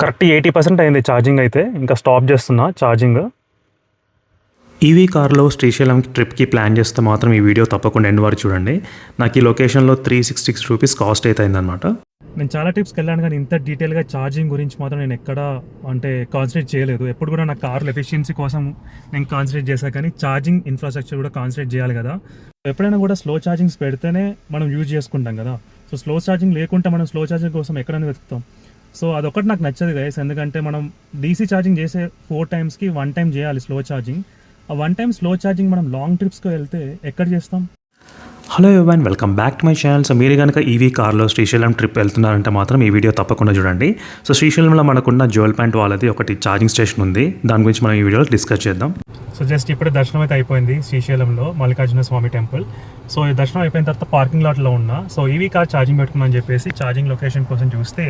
Correct 80% అయింది charging అయితే. ఇంకా స్టాప్ చేస్తున్నా ఛార్జింగ్. ఈవీ కార్లో శ్రీశైలం ట్రిప్కి ప్లాన్ చేస్తే మాత్రం ఈ వీడియో తప్పకుండా ఎండ్ వరకు చూడండి. నాకు ఈ లొకేషన్లో 366 రూపీస్ కాస్ట్ అయితే అయిందనమాట. నేను చాలా ట్రిప్స్కి వెళ్ళాను కానీ ఇంత డీటెయిల్గా ఛార్జింగ్ గురించి మాత్రం నేను ఎక్కడ కాన్సన్ట్రేట్ చేయలేదు. ఎప్పుడు కూడా నా కార్లో ఎఫిషియన్సీ కోసం నేను కాన్సన్ట్రేట్ చేశాను, కానీ ఛార్జింగ్ ఇన్ఫ్రాస్ట్రక్చర్ కూడా కాన్సన్ట్రేట్ చేయాలి కదా. ఎప్పుడైనా కూడా స్లో ఛార్జింగ్స్ పెడితేనే మనం యూజ్ చేసుకుంటాం కదా. సో స్లో ఛార్జింగ్ లేకుంటే మనం స్లో ఛార్జింగ్ కోసం ఎక్కడైనా వెతుకుతాం. సో అదొకటి నాకు నచ్చదు గైస్, ఎందుకంటే మనం డీసీ ఛార్జింగ్ చేసే 4 టైమ్స్కి 1 టైం చేయాలి స్లో ఛార్జింగ్. ఆ 1 టైం స్లో ఛార్జింగ్ మనం లాంగ్ ట్రిప్స్కి వెళ్తే ఎక్కడ చేస్తాం? Hello everyone, welcome back to my channel. So మీరు కనుక ఈవీ కార్లో శ్రీశైలం ట్రిప్ వెళ్తున్నారంటే మాత్రం ఈ వీడియో తప్పకుండా చూడండి. సో శ్రీశైలంలో మనకున్న జ్యువెల్ పాయింట్ వాళ్ళది ఒకటి ఛార్జింగ్ స్టేషన్ ఉంది, దాని గురించి మనం ఈ వీడియోలో డిస్కస్ చేద్దాం. సో జస్ట్ ఇప్పుడే దర్శనం అయితే అయిపోయింది శ్రీశైలంలో మల్లికార్జున స్వామి టెంపుల్. సో ఈ దర్శనం అయిపోయిన తర్వాత పార్కింగ్ లాట్లో ఉన్నా. సో ఈవీ కార్ ఛార్జింగ్ పెట్టుకుందని చెప్పేసి ఛార్జింగ్ లొకేషన్ కోసం చూస్తే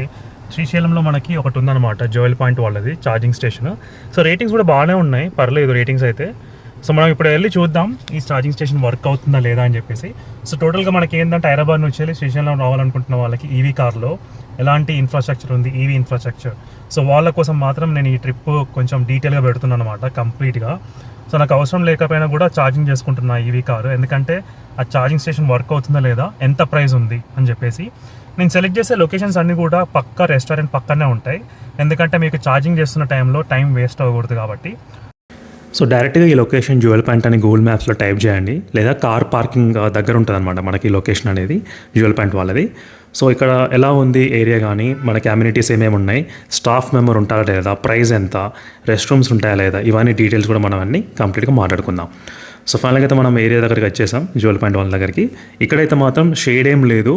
శ్రీశైలంలో మనకి ఒకటి ఉందన్నమాట, జ్యువెల్ పాయింట్ వాళ్ళది ఛార్జింగ్ స్టేషన్. సో రేటింగ్స్ కూడా బాగానే ఉన్నాయి, పర్లేదు రేటింగ్స్ అయితే. సో మనం ఇప్పుడు వెళ్ళి చూద్దాం ఈ ఛార్జింగ్ స్టేషన్ వర్క్ అవుతుందా లేదా అని చెప్పేసి. సో టోటల్గా మనకి ఏంటంటే హైదరాబాద్ నుంచి వెళ్ళి శ్రీశైలం రావాలనుకుంటున్న వాళ్ళకి ఈవీ కార్లో ఎలాంటి ఇన్ఫ్రాస్ట్రక్చర్ ఉంది, ఈవీ ఇన్ఫ్రాస్ట్రక్చర్. సో వాళ్ళ కోసం మాత్రం నేను ఈ ట్రిప్ కొంచెం డీటెయిల్గా పెడుతున్నాను అనమాట కంప్లీట్గా. సో నాకు అవసరం లేకపోయినా కూడా ఛార్జింగ్ చేసుకుంటున్నా ఈవీ కారు, ఎందుకంటే ఆ ఛార్జింగ్ స్టేషన్ వర్క్ అవుతుందా లేదా, ఎంత ప్రైస్ ఉంది అని చెప్పేసి. నేను సెలెక్ట్ చేసే లొకేషన్స్ అన్నీ కూడా పక్కా రెస్టారెంట్ పక్కనే ఉంటాయి, ఎందుకంటే మీకు ఛార్జింగ్ చేస్తున్న టైంలో టైం వేస్ట్ అవ్వకూడదు కాబట్టి. సో డైరెక్ట్గా ఈ లొకేషన్ జ్యువెల్ పాయింట్ అని గూగుల్ మ్యాప్స్లో టైప్ చేయండి, లేదా కార్ పార్కింగ్ దగ్గర ఉంటుంది అనమాట మనకి లొకేషన్ అనేది జ్యువెల్ పాయింట్ వాళ్ళది. సో ఇక్కడ ఎలా ఉంది ఏరియా, కానీ మనకి అమ్యూనిటీస్ ఏమేమి ఉన్నాయి, స్టాఫ్ మెంబర్ ఉంటారా లేదా, ప్రైస్ ఎంత, రెస్ట్ రూమ్స్ ఉంటాయా లేదా, ఇవన్నీ డీటెయిల్స్ కూడా మనం అన్నీ కంప్లీట్గా మాట్లాడుకుందాం. సో ఫైనల్గా అయితే మనం ఏరియా దగ్గరికి వచ్చేసాం, జ్యువెల్ పాయింట్ వాళ్ళ దగ్గరికి. ఇక్కడైతే మాత్రం షేడ్ ఏం లేదు.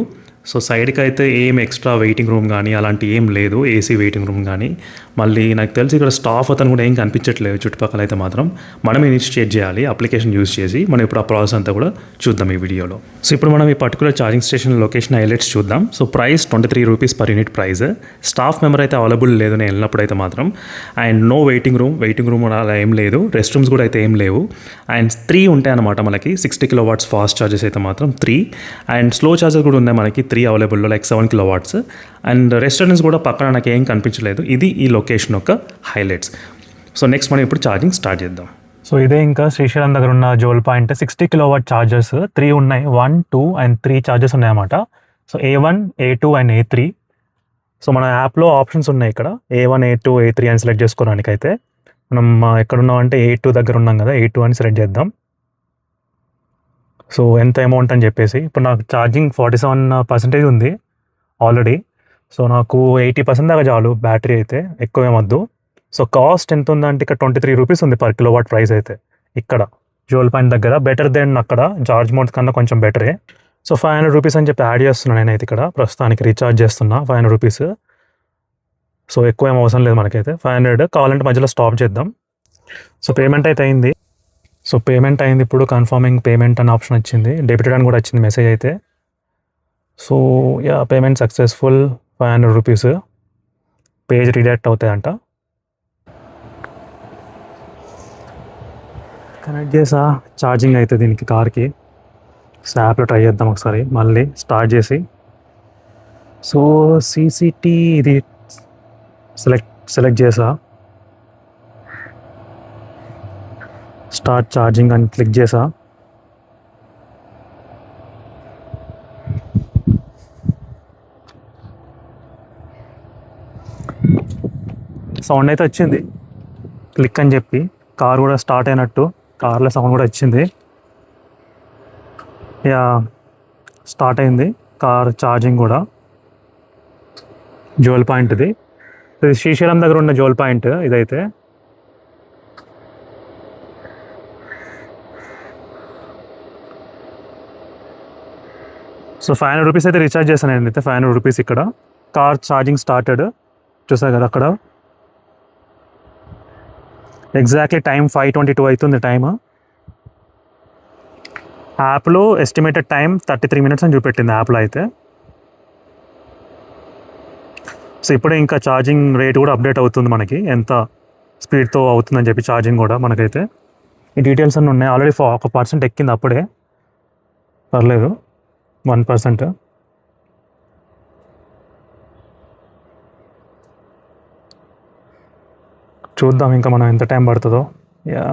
సో సైడ్కి అయితే ఏం ఎక్స్ట్రా వెయిటింగ్ రూమ్ కానీ అలాంటి ఏం లేదు, ఏసీ వెయిటింగ్ రూమ్ కానీ. మళ్ళీ నాకు తెలిసి ఇక్కడ స్టాఫ్ అతను కూడా ఏం కనిపించట్లేదు చుట్టుపక్కల. అయితే మాత్రం మనం ఇనిషియేట్ చేయాలి అప్లికేషన్ యూజ్ చేసి. మనం ఇప్పుడు ఆ ప్రాసెస్ అంతా కూడా చూద్దాం ఈ వీడియోలో. సో ఇప్పుడు మనం ఈ particular charging station location highlights చూద్దాం. So price 23 rupees per unit price. Staff member అయితే అవైలబుల్ లేదు నేను వెళ్ళినప్పుడు అయితే మాత్రం. అండ్ నో వెయిటింగ్ రూమ్ అలా ఏం లేదు, రెస్ట్ రూమ్స్ కూడా అయితే ఏం లేవు. అండ్ 3 ఉంటాయి అనమాట మనకి, 60 kW ఫాస్ట్ ఛార్జెస్ అయితే మాత్రం 3. అండ్ స్లో ఛార్జెస్ కూడా ఉన్నాయి మనకి 3 అవైలబుల్లో, లైక్ 7 kW. అండ్ రెస్టారెంట్స్ కూడా పక్కన నాకు ఏం కనిపించలేదు. ఇది ఈ లొకేషన్ యొక్క హైలైట్స్. సో నెక్స్ట్ మనం ఇప్పుడు ఛార్జింగ్ స్టార్ట్ చేద్దాం. సో ఇదే ఇంకా శ్రీశైలం దగ్గర ఉన్న జ్యువెల్ పాయింట్. 60 kW ఛార్జర్స్ 3 ఉన్నాయి, 1, 2 and 3 ఛార్జెస్ ఉన్నాయన్నమాట. So A1, A2 and A3. So మన యాప్లో ఆప్షన్స్ ఉన్నాయి ఇక్కడ, A1, A2, A3 అని సెలెక్ట్ చేసుకోవడానికి. అయితే మనం ఎక్కడున్నాం అంటే A2 దగ్గర ఉన్నాం కదా, A2 అని సెలెక్ట్ చేద్దాం. సో ఎంత అమౌంట్ అని చెప్పేసి, ఇప్పుడు నాకు ఛార్జింగ్ 47% ఉంది ఆల్రెడీ. సో నాకు 80% దాకా చాలు బ్యాటరీ అయితే, ఎక్కువ ఏమొద్దు. సో కాస్ట్ ఎంత ఉందంటే ఇక్కడ 23 రూపీస్ ఉంది పర్ కిలోవాట్ ప్రైస్ అయితే ఇక్కడ జ్యువెల్ పాయింట్ దగ్గర. బెటర్ దెన్ అక్కడ జార్జ్ మౌంట్ కన్నా కొంచెం బెటరే. సో 500 రూపీస్ అని చెప్పి యాడ్ చేస్తున్నాను నేనైతే ఇక్కడ ప్రస్తుతానికి, రీఛార్జ్ చేస్తున్నా 500 రూపీస్. సో ఎక్కువ ఏం అవసరం లేదు మనకైతే, 500. కావాలంటే మధ్యలో స్టాప్ చేద్దాం. సో పేమెంట్ అయితే అయింది. సో పేమెంట్ అయింది, ఇప్పుడు కన్ఫర్మింగ్ పేమెంట్ అనే ఆప్షన్ వచ్చింది, డెబిటెడ్ అని కూడా వచ్చింది మెసేజ్ అయితే. So yeah, payment successful, 500 rupees. Page redirect అవుతాయంట. కనెక్ట్ చేసా ఛార్జింగ్ అయితే దీనికి కార్కి. సో యాప్లో ట్రై చేద్దాం ఒకసారి మళ్ళీ స్టార్ట్ చేసి. సో CCT ఇది సెలెక్ట్ చేసా, స్టార్ట్ ఛార్జింగ్ అని క్లిక్ చేసా. సౌండ్ అయితే వచ్చింది క్లిక్ అని చెప్పి, కార్ కూడా స్టార్ట్ అయినట్టు కార్లో సౌండ్ కూడా వచ్చింది. యా, స్టార్ట్ అయింది కార్ ఛార్జింగ్ కూడా. జ్యువెల్ పాయింట్ ఇది శ్రీశైలం దగ్గర ఉన్న జ్యువెల్ పాయింట్ ఇదైతే. సో 500 రూపీస్ అయితే రీఛార్జ్ చేశాను నేను అయితే, 500 రూపీస్. ఇక్కడ కార్ ఛార్జింగ్ స్టార్టెడ్ చూసారు కదా అక్కడ. ఎగ్జాక్ట్లీ టైం 5:22 అవుతుంది టైమ్. యాప్లో ఎస్టిమేటెడ్ టైం 33 మినిట్స్ అని చూపెట్టింది యాప్లో అయితే. సో ఇప్పుడే ఇంకా ఛార్జింగ్ రేట్ కూడా అప్డేట్ అవుతుంది మనకి, ఎంత స్పీడ్తో అవుతుందని చెప్పి ఛార్జింగ్ కూడా మనకైతే. ఈ డీటెయిల్స్ అన్నీ ఉన్నాయి. ఆల్రెడీ 1% ఎక్కింది అప్పుడే, పర్లేదు 1%. చూద్దాం ఇంకా మనం ఎంత టైం పడుతుందో. యా,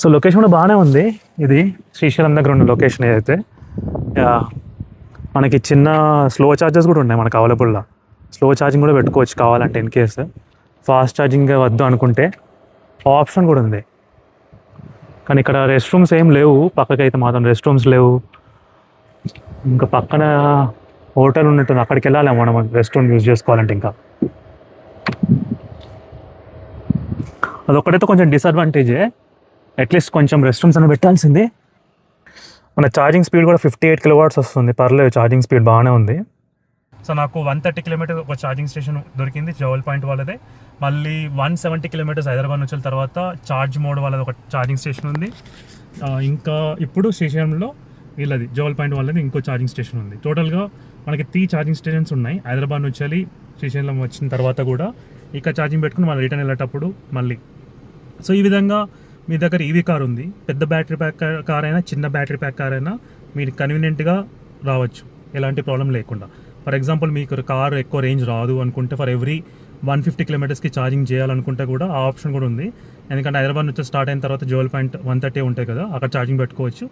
సో లొకేషన్ కూడా బాగానే ఉంది. ఇది శ్రీశైలం దగ్గర ఉన్న లొకేషన్ ఏదైతే, యా, మనకి చిన్న స్లో ఛార్జెస్ కూడా ఉన్నాయి మనకు అవైలబుల్గా. స్లో ఛార్జింగ్ కూడా పెట్టుకోవచ్చు కావాలంటే, ఇన్ కేసు ఫాస్ట్ ఛార్జింగ్ వద్దు అనుకుంటే ఆప్షన్ కూడా ఉంది. కానీ ఇక్కడ రెస్ట్ రూమ్స్ ఏం లేవు, పక్కకైతే మాత్రం రెస్ట్ రూమ్స్ లేవు. ఇంకా పక్కన హోటల్ ఉన్నట్టుంది, అక్కడికి వెళ్ళాలి మనం రెస్ట్ రూమ్ యూజ్ చేసుకోవాలంటే. ఇంకా అదొక్కడైతే కొంచెం డిసడ్వాంటేజే, అట్లీస్ట్ కొంచెం రెస్ట్ రూమ్స్ అని పెట్టాల్సింది. మన ఛార్జింగ్ స్పీడ్ కూడా 58 కిలోవాట్స్ వస్తుంది, పర్లేదు ఛార్జింగ్ స్పీడ్ బాగానే ఉంది. సో నాకు 130 కిలోమీటర్ ఒక ఛార్జింగ్ స్టేషన్ దొరికింది జోవల్ పాయింట్ వాళ్ళదే. మళ్ళీ 170 కిలోమీటర్స్ హైదరాబాద్ నుంచి తర్వాత ఛార్జ్ మోడ్ వాళ్ళది ఒక ఛార్జింగ్ స్టేషన్ ఉంది. ఇంకా ఇప్పుడు శ్రీశైలంలో వీళ్ళది జోవల్ పాయింట్ వాళ్ళది ఇంకో ఛార్జింగ్ స్టేషన్ ఉంది. టోటల్గా మనకి 3 ఛార్జింగ్ స్టేషన్స్ ఉన్నాయి హైదరాబాద్ నుంచి వెళ్ళి శ్రీశైలం వచ్చిన తర్వాత కూడా. ఇక్కడ ఛార్జింగ్ పెట్టుకుని మళ్ళీ రిటర్న్ వెళ్ళేటప్పుడు మళ్ళీ. సో ఈ విధంగా మీ దగ్గర ఈవీ కార్ ఉంది, పెద్ద బ్యాటరీ ప్యాక్ కార్ అయినా చిన్న బ్యాటరీ ప్యాక్ కార్ అయినా మీరు కన్వీనియంట్గా రావచ్చు ఎలాంటి ప్రాబ్లం లేకుండా. ఫర్ ఎగ్జాంపుల్ మీకు కార్ ఎక్కువ రేంజ్ రాదు అనుకుంటే, ఫర్ ఎవ్రీ 150 కిలోమీటర్స్కి ఛార్జింగ్ చేయాలనుకుంటే కూడా ఆ ఆప్షన్ కూడా ఉంది. ఎందుకంటే హైదరాబాద్ నుంచి స్టార్ట్ అయిన తర్వాత జోవల్ పాయింట్ 130 ఉంటాయి కదా, అక్కడ ఛార్జింగ్ పెట్టుకోవచ్చు.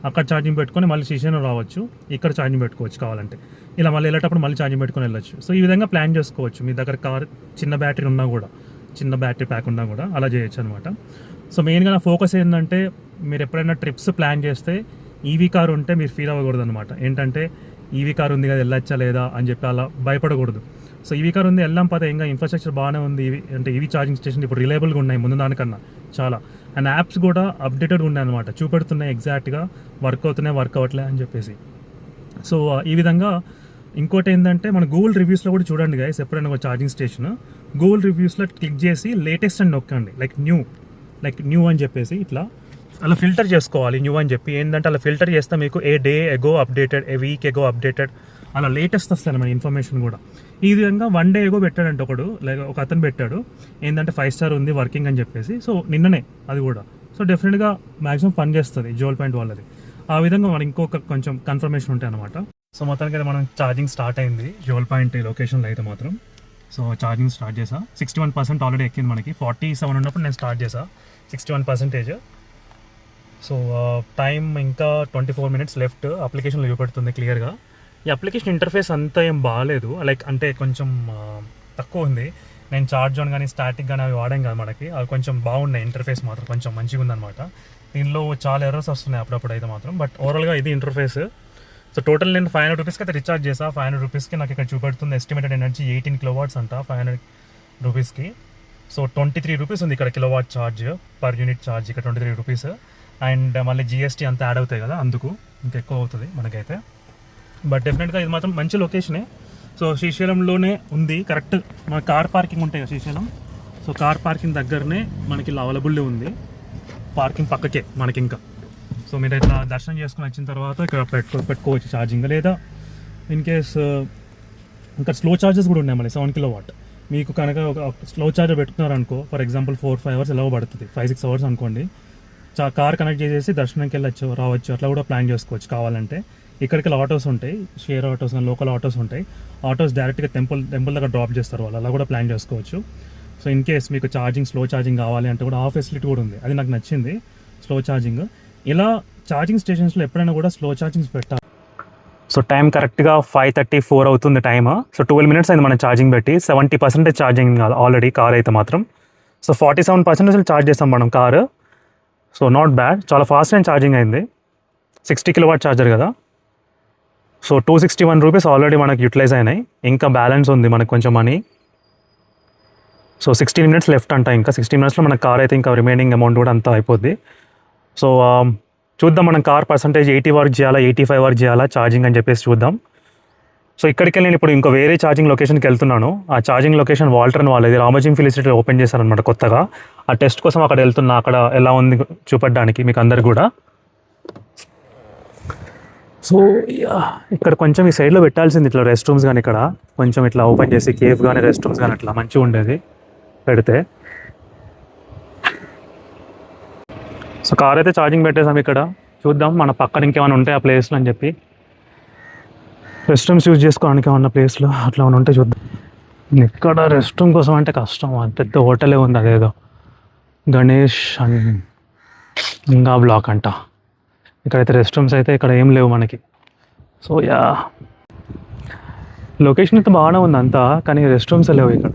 అక్కడ ఛార్జింగ్ పెట్టుకొని మళ్ళీ శ్రీశైలం రావచ్చు, ఇక్కడ ఛార్జింగ్ పెట్టుకోవచ్చు కావాలంటే. ఇలా మళ్ళీ వెళ్ళేటప్పుడు మళ్ళీ ఛార్జింగ్ పెట్టుకొని వెళ్ళచ్చు. సో ఈ విధంగా ప్లాన్ చేసుకోవచ్చు. మీ దగ్గర కార్ చిన్న బ్యాటరీ ఉన్నా కూడా, చిన్న బ్యాటరీ ప్యాక్ ఉన్నా కూడా అలా చేయొచ్చు అనమాట. సో మెయిన్గా నా ఫోకస్ ఏంటంటే, మీరు ఎప్పుడైనా ట్రిప్స్ ప్లాన్ చేస్తే ఈవీ కార్ ఉంటే మీరు ఫీల్ అవ్వకూడదు అనమాట. ఏంటంటే ఈవీ కార్ ఉంది కదా వెళ్ళొచ్చా లేదా అని చెప్పి అలా భయపడకూడదు. సో ఈవీ కార్ ఉంది వెళ్ళాం పదే, ఇంకా ఇన్ఫ్రాస్ట్రక్చర్ బాగానే ఉంది. అంటే ఈవీ ఛార్జింగ్ స్టేషన్ ఇప్పుడు రిలయబుల్గా ఉన్నాయి ముందు దానికన్నా చాలా. అండ్ యాప్స్ కూడా అప్డేటెడ్ ఉన్నాయి అనమాట, చూపెడుతున్నాయి ఎగ్జాక్ట్గా వర్క్ అవుతున్నాయి వర్క్ అవ్వట్లే అని చెప్పేసి. సో ఈ విధంగా ఇంకోటి ఏంటంటే, మన గూగుల్ రివ్యూస్లో కూడా చూడండి గైస్, ఎప్పుడైనా ఒక ఛార్జింగ్ స్టేషన్ గూగుల్ రివ్యూస్లో క్లిక్ చేసి లేటెస్ట్ అని నొక్కండి, లైక్ న్యూ అని చెప్పేసి ఇట్లా అలా ఫిల్టర్ చేసుకోవాలి. న్యూ అని చెప్పి ఏంటంటే అలా ఫిల్టర్ చేస్తే మీకు ఏ డే ఎగో అప్డేటెడ్, ఏ వీక్ ఎగో అప్డేటెడ్, అలా లేటెస్ట్ వస్తాయి మన ఇన్ఫర్మేషన్ కూడా. ఈ విధంగా 1 డే ఎగో పెట్టాడంటే ఒక అతను పెట్టాడు ఏంటంటే 5 స్టార్ ఉంది వర్కింగ్ అని చెప్పేసి. సో నిన్ననే అది కూడా. సో డెఫినెట్గా మ్యాక్సిమం పని చేస్తుంది జోవల్ పాయింట్ వాళ్ళది. ఆ విధంగా మనకి ఇంకొక కొంచెం కన్ఫర్మేషన్ ఉంటాయి అనమాట. సో మొత్తానికి అయితే మనం ఛార్జింగ్ స్టార్ట్ అయింది జోవల్ పాయింట్ లొకేషన్లో అయితే మాత్రం. సో ఛార్జింగ్ స్టార్ట్ చేసా, 61% ఆల్రెడీ ఎక్కింది. మనకి 47 ఉన్నప్పుడు నేను స్టార్ట్ చేసా, 61%. సో టైం ఇంకా 24 మినిట్స్ లెఫ్ట్. అప్లికేషన్లో చూపెడుతుంది క్లియర్గా. ఈ అప్లికేషన్ ఇంటర్ఫేస్ అంతా ఏం బాగాలేదు, లైక్ అంటే కొంచెం తక్కువ ఉంది. నేను ఛార్జ్ ఆన్ కానీ స్టాటిక్ కానీ అవి వాడాం కదా మనకి, అవి కొంచెం బాగున్నాయి. ఇంటర్ఫేస్ మాత్రం కొంచెం మంచిగా ఉందన్నమాట. దీనిలో చాలా ఎర్రర్స్ వస్తున్నాయి అప్పుడప్పుడు అయితే మాత్రం, బట్ ఓవరాల్గా ఇది ఇంటర్ఫేస్. సో టోటల్ నేను 500 రూపీస్కి అయితే రీఛార్జ్ చేసా. 500 రూపీస్కి నాకు ఇక్కడ చూపెడుతుంది ఎస్టిమేటెడ్ ఎనర్జీ 18 కిలోవాట్స్ అంట 500 రూపీస్కి. సో 23 రూపీస్ ఉంది ఇక్కడ kilowatt charge per unit charge, ఇక్కడ 23 రూపీస్. అండ్ మళ్ళీ జిఎస్టీ అంతా యాడ్ అవుతాయి కదా, అందుకు ఇంకా ఎక్కువ అవుతుంది మనకైతే. బట్ డెఫినెట్గా ఇది మాత్రం మంచి లొకేషనే. సో శ్రీశైలంలోనే ఉంది కరెక్ట్. మన కార్ పార్కింగ్ ఉంటాయి కదా శ్రీశైలం, సో కార్ పార్కింగ్ దగ్గరనే మనకి ఇలా అవైలబుల్ ఉంది. పార్కింగ్ పక్కకే మనకి ఇంకా. సో మీరు ఇట్లా దర్శనం చేసుకుని వచ్చిన తర్వాత ఇక్కడ పెట్టుకోవచ్చు ఛార్జింగ్. లేదా ఇన్ కేస్ ఇంకా స్లో ఛార్జెస్ కూడా ఉన్నాయి మళ్ళీ 7 కిలోవాట్. మీకు కనుక ఒక స్లో ఛార్జర్ పెట్టుకున్నారనుకో, ఫర్ ఎగ్జాంపుల్ 4-5 అవర్స్ ఎలా పడుతుంది, 5-6 అవర్స్ అనుకోండి. కార్ కనెక్ట్ చేసేసి దర్శనంకి వెళ్ళచ్చు రావచ్చు, అట్లా కూడా ప్లాన్ చేసుకోవచ్చు కావాలంటే. ఇక్కడికి ఆటోస్ ఉంటాయి, షేర్ ఆటోస్ కానీ లోకల్ ఆటోస్ ఉంటాయి. ఆటోస్ డైరెక్ట్గా టెంపుల్ దగ్గర డ్రాప్ చేస్తారు వాళ్ళు, అలా కూడా ప్లాన్ చేసుకోవచ్చు. సో ఇన్ కేస్ మీకు స్లో ఛార్జింగ్ కావాలి అంటే కూడా ఆ ఫెసిలిటీ కూడా ఉంది, అది నాకు నచ్చింది స్లో ఛార్జింగ్. ఇలా ఛార్జింగ్ స్టేషన్స్లో ఎప్పుడైనా కూడా స్లో ఛార్జింగ్స్ పెట్టాలి. సో టైం కరెక్ట్గా 5:34 అవుతుంది టైమ్. సో 12 మినిట్స్ అయింది మనం ఛార్జింగ్ పెట్టి. 70% ఛార్జింగ్ ఆల్రెడీ కార్ అయితే మాత్రం. సో 47% అసలు ఛార్జ్ చేస్తాం మనం కారు. సో నాట్ బ్యాడ్, చాలా ఫాస్ట్ అండ్ ఛార్జింగ్ అయింది. 60 కిలోవాట్ ఛార్జర్ కదా. సో 261 రూపీస్ ఆల్రెడీ మనకి యూటిలైజ్ అయినాయి, ఇంకా బ్యాలెన్స్ ఉంది మనకు కొంచెం మనీ. సో 16 మినిట్స్ లెఫ్ట్ అంట, ఇంకా 16 మినిట్స్లో మన కార్ అయితే ఇంకా రిమైనింగ్ అమౌంట్ కూడా అంతా అయిపోద్ది. సో చూద్దాం మనం కార్ పర్సంటేజ్ 80 వరకు చేయాలా 85 వరకు చేయాలా ఛార్జింగ్ అని చెప్పేసి చూద్దాం. సో ఇక్కడికి నేను ఇప్పుడు ఇంకో వేరే ఛార్జింగ్ లొకేషన్కి వెళ్తున్నాను. ఆ ఛార్జింగ్ లొకేషన్ వాల్టర్న్ వాళ్ళది, రామోజీ ఫిలిం సిటీలో ఓపెన్ చేశారనమాట కొత్తగా. ఆ టెస్ట్ కోసం అక్కడ వెళ్తున్నా, అక్కడ ఎలా ఉంది చూపడానికి మీకు అందరు కూడా. సో ఇక్కడ కొంచెం ఈ సైడ్లో పెట్టాల్సింది ఇట్లా రెస్ట్ రూమ్స్ కానీ, ఇక్కడ కొంచెం ఇట్లా ఓపెన్ చేసి కేఫ్ కానీ రెస్ట్ రూమ్స్ కానీ అట్లా మంచిగా ఉండేది పెడితే. సో కార్ అయితే ఛార్జింగ్ పెట్టేసాం ఇక్కడ. చూద్దాం మన పక్కన ఇంకేమైనా ఉంటాయి ఆ ప్లేస్లో అని చెప్పి. రెస్ట్ రూమ్స్ యూజ్ చేసుకోవడానికి ఉన్న ప్లేస్లో అట్లా ఉంటే చూద్దాం. ఇక్కడ రెస్ట్ రూమ్ కోసం అంటే కష్టం, అది పెద్ద హోటలే ఉంది అదేదో గణేష్ అండ్ ఇంకా బ్లాక్ అంట. ఇక్కడైతే రెస్ట్ రూమ్స్ అయితే ఇక్కడ ఏం లేవు మనకి. సో యా, లొకేషన్ అయితే బాగానే ఉంది అంతా, కానీ రెస్ట్ రూమ్స్ లేవు ఇక్కడ.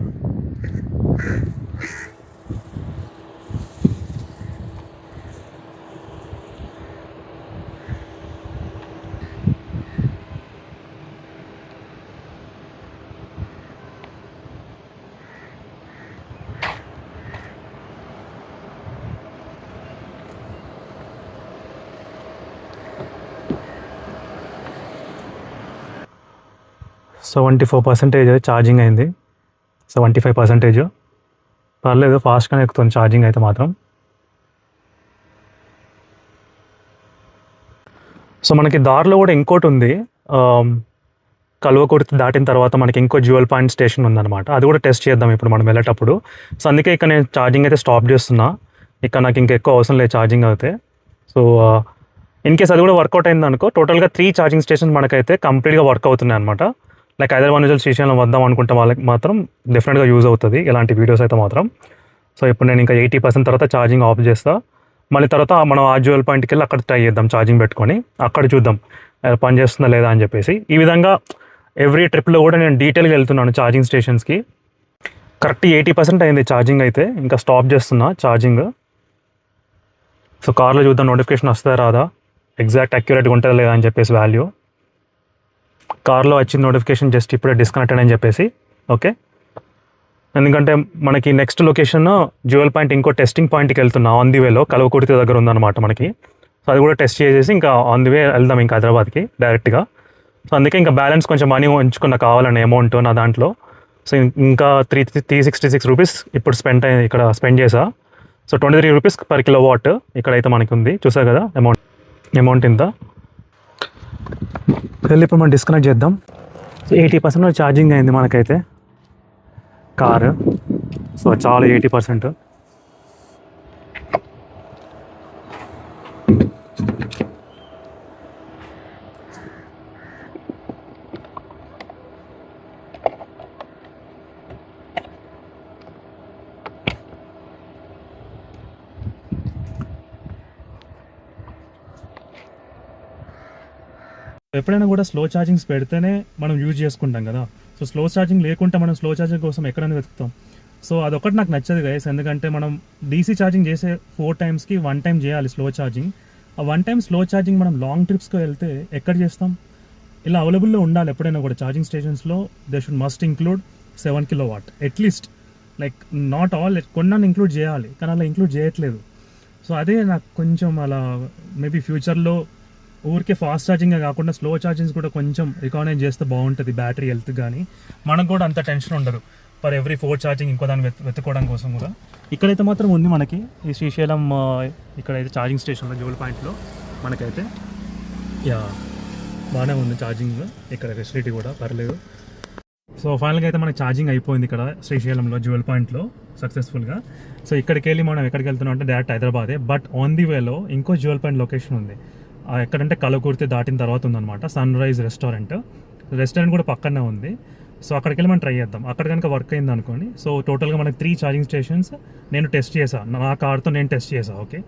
సో 74% ఛార్జింగ్ అయింది. 75% పర్లేదు, ఫాస్ట్గానే ఎక్కుతుంది ఛార్జింగ్ అయితే మాత్రం. సో మనకి దారిలో కూడా ఇంకోటి ఉంది, కల్వకుర్తి దాటిన తర్వాత మనకి ఇంకో జ్యువెల్ పాయింట్ స్టేషన్ ఉందన్నమాట. అది కూడా టెస్ట్ చేద్దాం ఇప్పుడు మనం వెళ్ళేటప్పుడు. సో అందుకే ఇక్కడ నేను ఛార్జింగ్ అయితే స్టాప్ చేస్తున్నా. ఇక్కడ నాకు ఇంకా ఎక్కువ అవసరం లేదు ఛార్జింగ్ అయితే. సో ఇన్ కేస్ అది కూడా వర్కౌట్ అయింది అనుకో, టోటల్గా 3 ఛార్జింగ్ స్టేషన్స్ మనకైతే కంప్లీట్గా వర్క్ అవుతున్నాయి అనమాట. లైక్ హైదరాబాద్ నుంచి శ్రీశైలం వద్దాం అనుకుంటే వాళ్ళకి మాత్రం డెఫినెట్గా యూజ్ అవుతుంది ఇలాంటి వీడియోస్ అయితే మాత్రం. సో ఇప్పుడు నేను ఇంకా 80% తర్వాత ఛార్జింగ్ ఆఫ్ చేస్తా. మళ్ళీ తర్వాత మనం ఆ జ్యువెల్ పాయింట్కి వెళ్ళి అక్కడ ట్రై చేద్దాం ఛార్జింగ్ పెట్టుకొని, అక్కడ చూద్దాం పని చేస్తుందా లేదా అని చెప్పేసి. ఈ విధంగా ఎవ్రీ ట్రిప్లో కూడా నేను డీటెయిల్గా వెళ్తున్నాను ఛార్జింగ్ స్టేషన్స్కి. కరెక్ట్ 80% అయింది ఛార్జింగ్ అయితే, ఇంకా స్టాప్ చేస్తున్నా ఛార్జింగ్. సో కార్లో చూద్దాం నోటిఫికేషన్ వస్తుందా రాదా, ఎగ్జాక్ట్ అక్యురేట్గా ఉంటుందా లేదా అని చెప్పేసి వాల్యూ. కార్లో వచ్చిన నోటిఫికేషన్ జస్ట్ ఇప్పుడే డిస్కనెక్టెడ్ అని చెప్పేసి. ఓకే, ఎందుకంటే మనకి నెక్స్ట్ లొకేషన్ జ్యువెల్ పాయింట్ ఇంకో టెస్టింగ్ పాయింట్కి వెళ్తున్నా ఆన్ ది వేలో, కల్వకుర్తి దగ్గర ఉందన్నమాట మనకి. సో అది కూడా టెస్ట్ చేసేసి ఇంకా ఆన్ ది వే వెళ్దాం ఇంకా హైదరాబాద్కి డైరెక్ట్గా. సో అందుకే ఇంకా బ్యాలెన్స్ కొంచెం మనీ ఉంచుకున్న కావాలని అమౌంట్ నా దాంట్లో. సో ఇంకా 366 రూపీస్ ఇప్పుడు ఇక్కడ స్పెండ్ చేసా. సో 23 రూపీస్ పర్ కిలోవాట్ ఇక్కడైతే మనకి ఉంది, చూసా కదా అమౌంట్ ఇంత. వెళ్ళి ఇప్పుడు మనం డిస్కనెక్ట్ చేద్దాం. సో 80% ఛార్జింగ్ అయింది మనకైతే కారు. సో చాలా 80%. ఎప్పుడైనా కూడా స్లో ఛార్జింగ్స్ పెడితేనే మనం యూజ్ చేసుకుంటాం కదా. సో స్లో ఛార్జింగ్ లేకుంటే మనం స్లో ఛార్జింగ్ కోసం ఎక్కడైనా వెతుకుతాం. సో అదొకటి నాకు నచ్చదు గైస్, ఎందుకంటే మనం డీసీ ఛార్జింగ్ చేసే 4 టైమ్స్కి 1 టైం చేయాలి స్లో ఛార్జింగ్. ఆ 1 టైం స్లో ఛార్జింగ్ మనం లాంగ్ ట్రిప్స్కి వెళ్తే ఎక్కడ చేస్తాం? ఇలా అవైలబుల్లో ఉండాలి ఎప్పుడైనా కూడా ఛార్జింగ్ స్టేషన్స్లో. They should must include 7 kilowatt at least. Like not all, కొన్నాను ఇంక్లూడ్ చేయాలి, కానీ అలా ఇంక్లూడ్ చేయట్లేదు. సో అదే నాకు కొంచెం అలా మేబీ ఫ్యూచర్లో ఊరికే ఫాస్ట్ ఛార్జింగే కాకుండా స్లో ఛార్జింగ్స్ కూడా కొంచెం రికగ్నైజ్ చేస్తే బాగుంటుంది బ్యాటరీ హెల్త్. కానీ మనకు కూడా అంత టెన్షన్ ఉండదు ఫర్ ఎవ్రీ 4 ఛార్జింగ్ ఇంకో దాన్ని వెతుక్కోవడం కోసం కూడా. ఇక్కడైతే మాత్రం ఉంది మనకి ఈ శ్రీశైలం ఇక్కడైతే ఛార్జింగ్ స్టేషన్లో జ్యువెల్ పాయింట్లో మనకైతే యా బాగానే ఉంది ఛార్జింగ్. ఇక్కడ ఫెసిలిటీ కూడా పర్లేదు. సో ఫైనల్గా అయితే మనకి ఛార్జింగ్ అయిపోయింది ఇక్కడ శ్రీశైలంలో జ్యువెల్ పాయింట్లో సక్సెస్ఫుల్గా. సో ఇక్కడికి వెళ్ళి మనం ఎక్కడికి వెళ్తున్నాం అంటే డైరెక్ట్ హైదరాబాదే. బట్ ఆన్ ది వేలో ఇంకో జ్యువెల్ పాయింట్ లొకేషన్ ఉంది, ఎక్కడంటే కల్వకుర్తి దాటిన తర్వాత ఉందన్నమాట. సన్ రైజ్ రెస్టారెంట్ కూడా పక్కనే ఉంది. సో అక్కడికి వెళ్ళి మనం ట్రై చేద్దాం. అక్కడ కనుక వర్క్ అయింది అనుకోండి. సో టోటల్గా మనకి 3 ఛార్జింగ్ స్టేషన్స్ నేను టెస్ట్ చేశాను, నా కార్తో నేను టెస్ట్ చేశాను. ఓకే,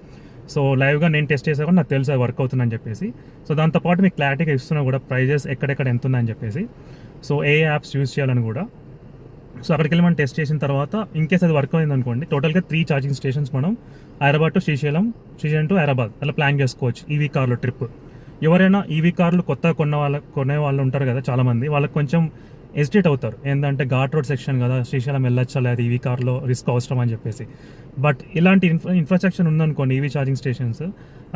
సో లైవ్గా నేను టెస్ట్ చేసా కూడా నాకు తెలుసు అది వర్క్ అవుతుందని చెప్పేసి. సో దాంతోపాటు మీకు క్లారిటీగా ఇస్తున్నా కూడా ప్రైజెస్ ఎక్కడెక్కడ ఎంత ఉందని చెప్పేసి. సో ఏ యాప్స్ యూజ్ చేయాలని కూడా. సో అక్కడికి వెళ్ళి మనం టెస్ట్ చేసిన తర్వాత ఇన్ కేస్ అది వర్క్ అయింది అనుకోండి, టోటల్గా 3 ఛార్జింగ్ స్టేషన్స్ మనం హైదరాబాద్ టు శ్రీశైలం టు హైదరాబాద్ అలా ప్లాన్ చేసుకోవచ్చు ఈవీ కార్లో ట్రిప్. ఎవరైనా ఈవీ కార్లు కొత్తగా కొనే వాళ్ళు ఉంటారు కదా చాలామంది, వాళ్ళకి కొంచెం హెసిటేట్ అవుతారు. ఏంటంటే ఘాట్ రోడ్ సెక్షన్ కదా, శ్రీశైలం వెళ్ళొచ్చా లేదా ఈవీ కార్లో, రిస్క్ అవసరం అని చెప్పేసి. బట్ ఇలాంటి ఇన్ఫ్రాస్ట్రక్చర్ ఉందనుకోండి ఈవీ ఛార్జింగ్ స్టేషన్స్,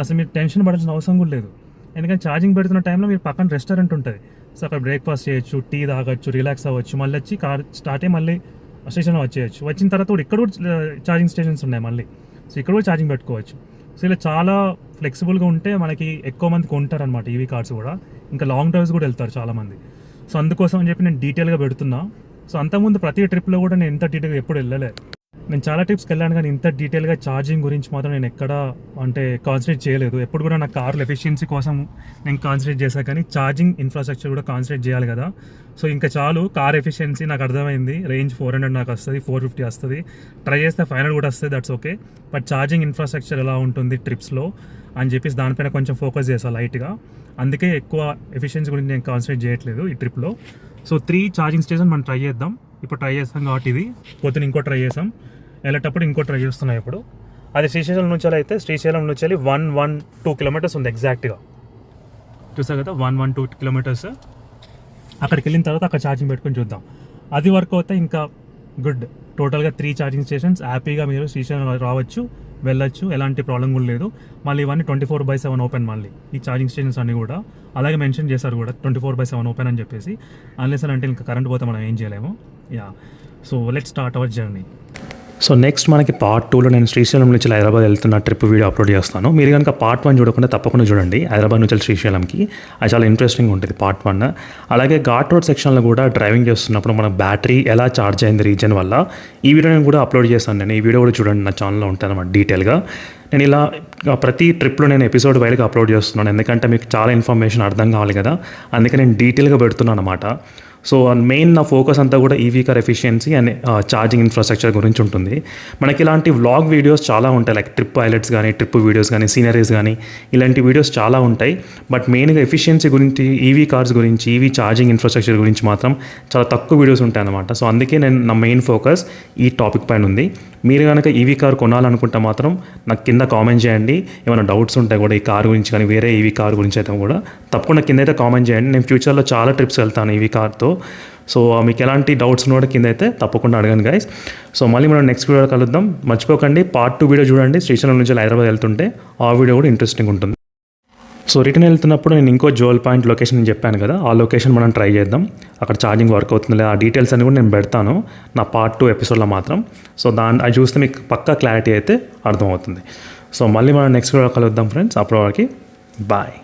అసలు మీరు టెన్షన్ పడాల్సిన అవసరం కూడా లేదు. ఎందుకంటే ఛార్జింగ్ పెడుతున్న టైంలో మీరు పక్కన రెస్టారెంట్ ఉంటుంది. సో అక్కడ బ్రేక్ఫాస్ట్ చేయొచ్చు, టీ తాగొచ్చు, రిలాక్స్ అవ్వచ్చు. మళ్ళీ వచ్చి కార్ స్టార్ట్ అయ్యి మళ్ళీ స్టేషన్లో వచ్చేయచ్చు. వచ్చిన తర్వాత కూడా ఇక్కడ కూడా ఛార్జింగ్ స్టేషన్స్ ఉన్నాయి మళ్ళీ. సో ఇక్కడ కూడా ఛార్జింగ్ పెట్టుకోవచ్చు. సో ఇలా చాలా ఫ్లెక్సిబుల్గా ఉంటే మనకి ఎక్కువ మంది కొంటారు అనమాట ఈవీ కార్స్ కూడా. ఇంకా లాంగ్ డ్రైవ్స్ కూడా వెళ్తారు చాలామంది. సో అందుకోసం అని చెప్పి నేను డీటెయిల్గా పెడుతున్నా. సో అంతకుముందు ప్రతి ట్రిప్లో కూడా నేను ఎంత డీటెయిల్గా ఎప్పుడు వెళ్ళలే. నేను చాలా ట్రిప్స్కి వెళ్ళాను కానీ ఇంత డీటెయిల్గా ఛార్జింగ్ గురించి మాత్రం నేను ఎక్కడ అంటే కాన్సన్ట్రేట్ చేయలేదు. ఎప్పుడు కూడా నా కార్లో ఎఫిషియన్సీ కోసం నేను కాన్సన్ట్రేట్ చేశాను, కానీ ఛార్జింగ్ ఇన్ఫ్రాస్ట్రక్చర్ కూడా కాన్సన్ట్రేట్ చేయాలి కదా. సో ఇంకా చాలు, కార్ ఎఫిషియన్సీ నాకు అర్థమైంది. రేంజ్ 400 నాకు వస్తుంది, 450 వస్తుంది, ట్రై చేస్తే 500 కూడా వస్తుంది, that's okay. But charging infrastructure ఎలా ఉంటుంది ట్రిప్స్లో అని చెప్పేసి దానిపైన కొంచెం ఫోకస్ చేస్తాను లైట్గా. అందుకే ఎక్కువ ఎఫిషియన్సీ గురించి నేను కాన్సన్ట్రేట్ చేయట్లేదు ఈ ట్రిప్లో. సో 3 ఛార్జింగ్ స్టేషన్ మనం ట్రై చేద్దాం. ఇప్పుడు ట్రై చేస్తాం కాబట్టి ఇది పొద్దున ఇంకో ట్రై చేసాం, వెళ్ళేటప్పుడు ఇంకో ట్రై చేస్తున్నాం. ఇప్పుడు అది శ్రీశైలం నుంచి అయితే శ్రీశైలం నుంచి 112 కిలోమీటర్స్ ఉంది ఎగ్జాక్ట్గా, చూసారు కదా 112 కిలోమీటర్స్. అక్కడికి వెళ్ళిన తర్వాత అక్కడ ఛార్జింగ్ పెట్టుకొని చూద్దాం. అది వర్క్ అవుతే ఇంకా గుడ్. టోటల్గా 3 ఛార్జింగ్ స్టేషన్స్, హ్యాపీగా మీరు శ్రీశైలం రావచ్చు, వెళ్ళొచ్చు, ఎలాంటి ప్రాబ్లం కూడా లేదు. మళ్ళీ ఇవన్నీ 24/7 ఓపెన్. మళ్ళీ ఈ ఛార్జింగ్ స్టేషన్స్ అన్నీ కూడా అలాగే మెన్షన్ చేశారు కూడా 24/7 ఓపెన్ అని చెప్పేసి. అన్లెస్ అంటే ఇంకా కరెంట్ పోతే మనం ఏం చేయలేము. Yeah, so let's start our journey. So next మనకి పార్ట్ 2లో నేను శ్రీశైలం నుంచి హైదరాబాద్ వెళ్తున్న ట్రిప్ వీడియో అప్లోడ్ చేస్తాను. మీరు కనుక పార్ట్ 1 చూడకుండా తప్పకుండా చూడండి, హైదరాబాద్ నుంచి శ్రీశైలంకి. అది చాలా ఇంట్రెస్టింగ్ ఉంటుంది పార్ట్ 1. అలాగే ఘాట్ రోడ్ సెక్షన్లో కూడా డ్రైవింగ్ చేస్తున్నప్పుడు మన బ్యాటరీ ఎలా ఛార్జ్ అయింది రీజన్ వల్ల ఈ వీడియోని కూడా అప్లోడ్ చేస్తాను నేను. ఈ వీడియో కూడా చూడండి, నా ఛానల్లో ఉంటుంది అన్నమాట డీటెయిల్గా. నేను ఇలా ప్రతి ట్రిప్లో నేను ఎపిసోడ్ వైడ్గా అప్లోడ్ చేస్తున్నాను, ఎందుకంటే మీకు చాలా ఇన్ఫర్మేషన్ అర్థం కావాలి కదా, అందుకే నేను డీటెయిల్గా పెడుతున్నాను అన్నమాట. సో మెయిన్ నా ఫోకస్ అంతా కూడా EV car efficiency and charging infrastructure గురించి ఉంటుంది. మనకి ఇలాంటి వ్లాగ్ వీడియోస్ చాలా ఉంటాయి, లైక్ ట్రిప్ హైలైట్స్ కానీ, ట్రిప్ వీడియోస్ కానీ, సీనరీస్ కానీ, ఇలాంటి వీడియోస్ చాలా ఉంటాయి. బట్ మెయిన్గా ఎఫిషియన్సీ గురించి, ఈవీ కార్స్ గురించి, ఈవీ ఛార్జింగ్ ఇన్ఫ్రాస్ట్రక్చర్ గురించి మాత్రం చాలా తక్కువ వీడియోస్ ఉంటాయి అన్నమాట. సో అందుకే నేను నా మెయిన్ ఫోకస్ ఈ టాపిక్ పైన ఉంది. మీరు కనుక ఈవీ కార్ కొనాలనుకుంటే మాత్రం నాకు కింద కామెంట్ చేయండి. ఏమైనా డౌట్స్ ఉంటాయి కూడా ఈ కార్ గురించి కానీ, వేరే ఈవీ కార్ గురించి అయితే కూడా తప్పకుండా కింద అయితే కామెంట్ చేయండి. నేను ఫ్యూచర్లో చాలా ట్రిప్స్ వెళ్తాను ఈవీ కార్తో. సో మీకు ఎలాంటి డౌట్స్ కూడా కింద అయితే తప్పకుండా అడగండి గైస్. సో మళ్ళీ మనం నెక్స్ట్ వీడియోలో కలుద్దాం. మర్చిపోకండి పార్ట్ 2 వీడియో చూడండి, శ్రీశైలం నుంచి హైదరాబాద్ వెళ్తుంటే ఆ వీడియో కూడా ఇంట్రెస్టింగ్ ఉంటుంది. సో రిటర్న్ వెళ్తున్నప్పుడు నేను ఇంకో జ్యువెల్ పాయింట్ లొకేషన్ నేను చెప్పాను కదా, ఆ లొకేషన్ మనం ట్రై చేద్దాం. అక్కడ ఛార్జింగ్ వర్క్ అవుతుంది లేదా, ఆ డీటెయిల్స్ అన్ని కూడా నేను పెడతాను నా పార్ట్ 2 ఎపిసోడ్లో మాత్రం. సో అది చూస్తే మీకు పక్కా క్లారిటీ అయితే అర్థమవుతుంది. సో మళ్ళీ మనం నెక్స్ట్ వీడియో కలుద్దాం ఫ్రెండ్స్. అప్పటి వరకు బాయ్.